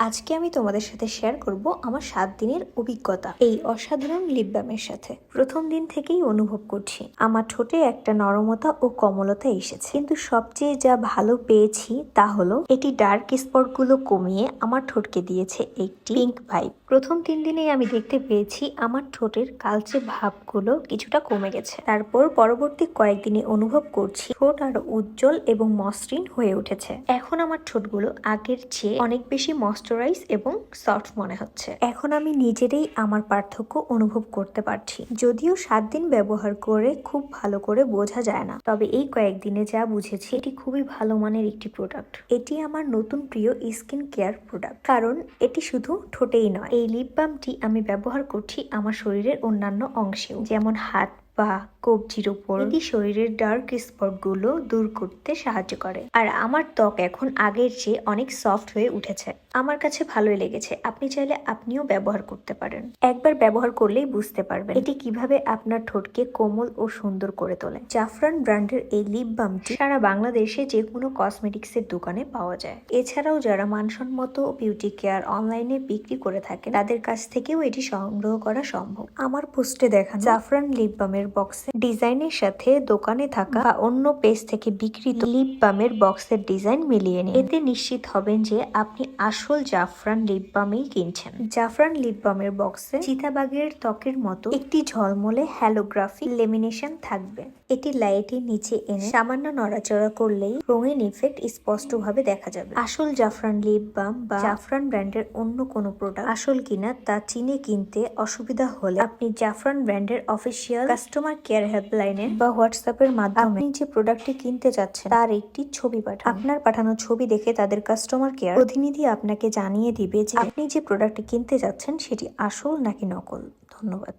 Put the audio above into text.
আজকে আমি তোমাদের সাথে শেয়ার করব আমার 7 দিনের অভিজ্ঞতা এই অসাধারণ লিপ বামের সাথে। প্রথম দিন থেকেই অনুভব করছি আমার ঠোঁটে একটা নরমতা ও কমলতা এসেছে, কিন্তু সবচেয়ে যা ভালো পেয়েছি তা হলো এটি ডার্ক স্পট গুলো কমিয়ে আমার ঠোঁটকে দিয়েছে একটি পিঙ্ক ভাইব। প্রথম 3 দিনেই আমি দেখতে পেয়েছি আমার ঠোঁটের কালচে ভাবগুলো কিছুটা কমে গেছে। তারপর পরবর্তী কয়েকদিনে অনুভব করছি ঠোঁট আরো উজ্জ্বল এবং মসৃণ হয়ে উঠেছে। এখন আমার ঠোঁটগুলো আগের চেয়ে অনেক বেশি ময়েশ্চারাইজ এবং সফট মনে হচ্ছে। এখন আমি নিজেরই আমার পার্থক্য অনুভব করতে পারছি। যদিও 7 দিন ব্যবহার করে খুব ভালো করে বোঝা যায় না, তবে এই কয়েকদিনে যা বুঝেছি এটি খুবই ভালো মানের একটি প্রোডাক্ট। এটি আমার নতুন প্রিয় স্কিন কেয়ার প্রোডাক্ট, কারণ এটি শুধু ঠোঁটেই নয়। এই লিপ বামটি আমি ব্যবহার করছি আমার শরীরের অন্যান্য অংশেও, যেমন হাত বা কবজির উপর। এটি শরীরের ডার্ক স্পট গুলো দূর করতে সাহায্য করে, আর আমার ত্বক এখন আগের চেয়ে অনেক সফট হয়ে উঠেছে। আমার কাছে ভালোই লেগেছে। আপনি চাইলে আপনিও ব্যবহার করতে পারেন। একবার ব্যবহার করলেই বুঝতে পারবেন এটি কিভাবে আপনার ঠোঁটকে কোমল ও সুন্দর করে তোলে। জাফরান ব্র্যান্ডের এই লিপ বামটি সারা বাংলাদেশে যে কোনো কসমেটিক্স এর দোকানে পাওয়া যায়। এছাড়াও যারা মানসম্মত বিউটি কেয়ার অনলাইনে বিক্রি করে থাকে তাদের কাছ থেকেও এটি সংগ্রহ করা সম্ভব। আমার পোস্টে দেখানো জাফরান লিপ বামের বক্সের ডিজাইনের সাথে দোকানে থাকা বা অন্য পেজ থেকে বিক্রিত লিপ বামের বক্সের ডিজাইন মিলিয়ে নিন। এতে নিশ্চিত হবেন যে আপনি আসল জাফরান লিপ বামই কিনছেন। জাফরান লিপ বামের বক্সে চিতাবাঘের ত্বকের মতো একটি ঝলমলে হ্যালোগ্রাফি লেমিনেশন থাকবে। এটি লাইটের নিচে এনে সামান্য নড়াচড়া করলেই রঙিন ইফেক্ট স্পষ্টভাবে দেখা যাবে। আসল জাফরান লিপ বাম বা জাফরান ব্র্যান্ডের অন্য কোনো প্রোডাক্ট আসল কিনা তা চিনে কিনতে অসুবিধা হলে আপনি জাফরান ব্র্যান্ডের অফিসিয়াল কাস্টমার কেয়ার হেল্পলাইনে বা হোয়াটসঅ্যাপের মাধ্যমে আপনি যে প্রোডাক্টটি কিনতে চাচ্ছেন তার একটি ছবি পাঠান। আপনার পাঠানো ছবি দেখে তাদের কাস্টমার কেয়ার প্রতিনিধি আপনাকে জানিয়ে দিবে যে আপনি যে প্রোডাক্টটি কিনতে যাচ্ছেন সেটি আসল নাকি নকল। ধন্যবাদ।